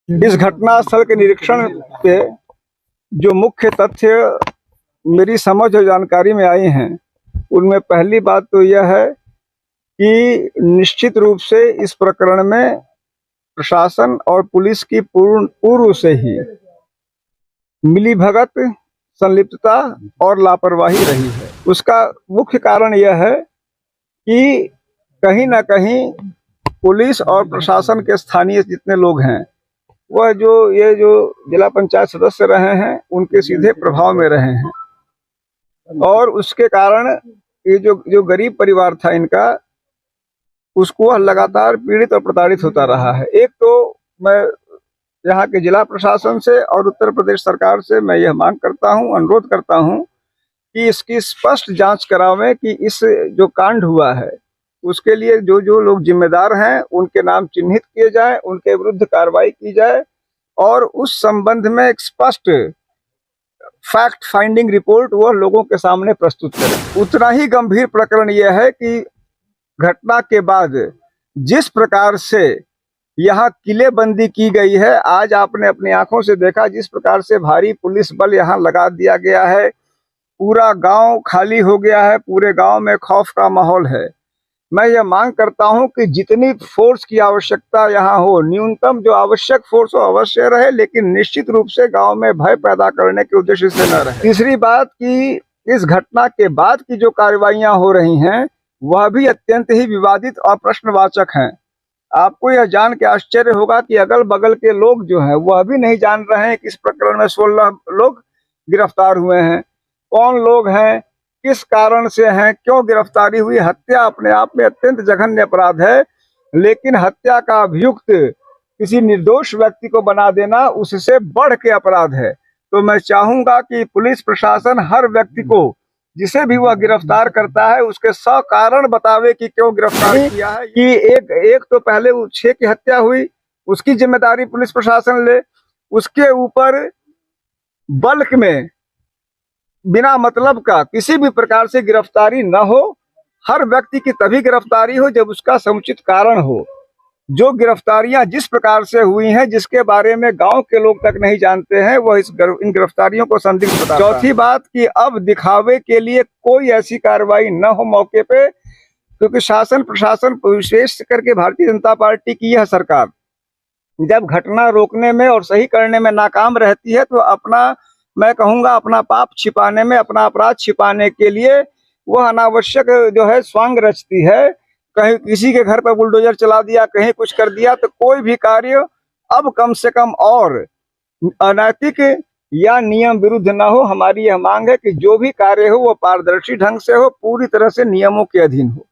इस घटनास्थल के निरीक्षण पे जो मुख्य तथ्य मेरी समझ और जानकारी में आई हैं, उनमें पहली बात तो यह है कि निश्चित रूप से इस प्रकरण में प्रशासन और पुलिस की पूर्व से ही मिलीभगत, संलिप्तता और लापरवाही रही है। उसका मुख्य कारण यह है कि कहीं ना कहीं पुलिस और प्रशासन के स्थानीय जितने लोग हैं, वह ये जो जिला पंचायत सदस्य रहे हैं, उनके सीधे प्रभाव में रहे हैं और उसके कारण ये जो गरीब परिवार था इनका, उसको लगातार पीड़ित और प्रताड़ित होता रहा है। एक तो मैं यहाँ के जिला प्रशासन से और उत्तर प्रदेश सरकार से मैं यह मांग करता हूँ, अनुरोध करता हूँ कि इसकी स्पष्ट जांच करावें कि इस जो कांड हुआ है उसके लिए जो जो लोग जिम्मेदार हैं उनके नाम चिन्हित किए जाए, उनके विरुद्ध कार्रवाई की जाए और उस संबंध में एक स्पष्ट फैक्ट फाइंडिंग रिपोर्ट वह लोगों के सामने प्रस्तुत करें। उतना ही गंभीर प्रकरण यह है कि घटना के बाद जिस प्रकार से यहाँ किलेबंदी की गई है, आज आपने अपनी आंखों से देखा जिस प्रकार से भारी पुलिस बल यहाँ लगा दिया गया है, पूरा गांव खाली हो गया है, पूरे गांव में खौफ का माहौल है। मैं ये मांग करता हूं कि जितनी फोर्स की आवश्यकता यहाँ हो, न्यूनतम जो आवश्यक फोर्स हो अवश्य रहे, लेकिन निश्चित रूप से गांव में भय पैदा करने के उद्देश्य से न रहे। तीसरी बात कि इस घटना के बाद की जो कार्रवाइयां हो रही हैं वह भी अत्यंत ही विवादित और प्रश्नवाचक हैं। आपको यह जान के आश्चर्य होगा कि अगल बगल के लोग जो हैं वह भी नहीं जान रहे हैं कि इस प्रकरण में 16 लोग गिरफ्तार हुए हैं। कौन लोग हैं, किस कारण से हैं, क्यों गिरफ्तारी हुई। हत्या अपने आप में अत्यंत जघन्य अपराध है, लेकिन हत्या का अभियुक्त किसी निर्दोष व्यक्ति को बना देना उससे बढ़ के अपराध है। तो मैं चाहूंगा कि पुलिस प्रशासन हर व्यक्ति को जिसे भी वह गिरफ्तार करता है उसके 100 कारण बतावे कि क्यों गिरफ्तार किया है। कि एक तो पहले 6 की हत्या हुई, उसकी जिम्मेदारी पुलिस प्रशासन ले, उसके ऊपर बल्क में बिना मतलब का किसी भी प्रकार से गिरफ्तारी न हो। हर व्यक्ति की तभी गिरफ्तारी हो जब उसका समुचित कारण हो। जो गिरफ्तारियां जिस प्रकार से हुई हैं, जिसके बारे में गांव के लोग तक नहीं जानते हैं, वह इन गिरफ्तारियों को संदिग्ध बताता है। चौथी बात कि अब दिखावे के लिए कोई ऐसी कार्रवाई न हो मौके पे, क्योंकि शासन प्रशासन विशेष करके भारतीय जनता पार्टी की यह सरकार जब घटना रोकने में और सही करने में नाकाम रहती है तो मैं कहूंगा अपना पाप छिपाने में, अपना अपराध छिपाने के लिए वह अनावश्यक जो है स्वांग रचती है। कहीं किसी के घर पर बुलडोजर चला दिया, कहीं कुछ कर दिया, तो कोई भी कार्य अब कम से कम और अनैतिक या नियम विरुद्ध न हो। हमारी यह मांग है कि जो भी कार्य हो वो पारदर्शी ढंग से हो, पूरी तरह से नियमों के अधीन हो।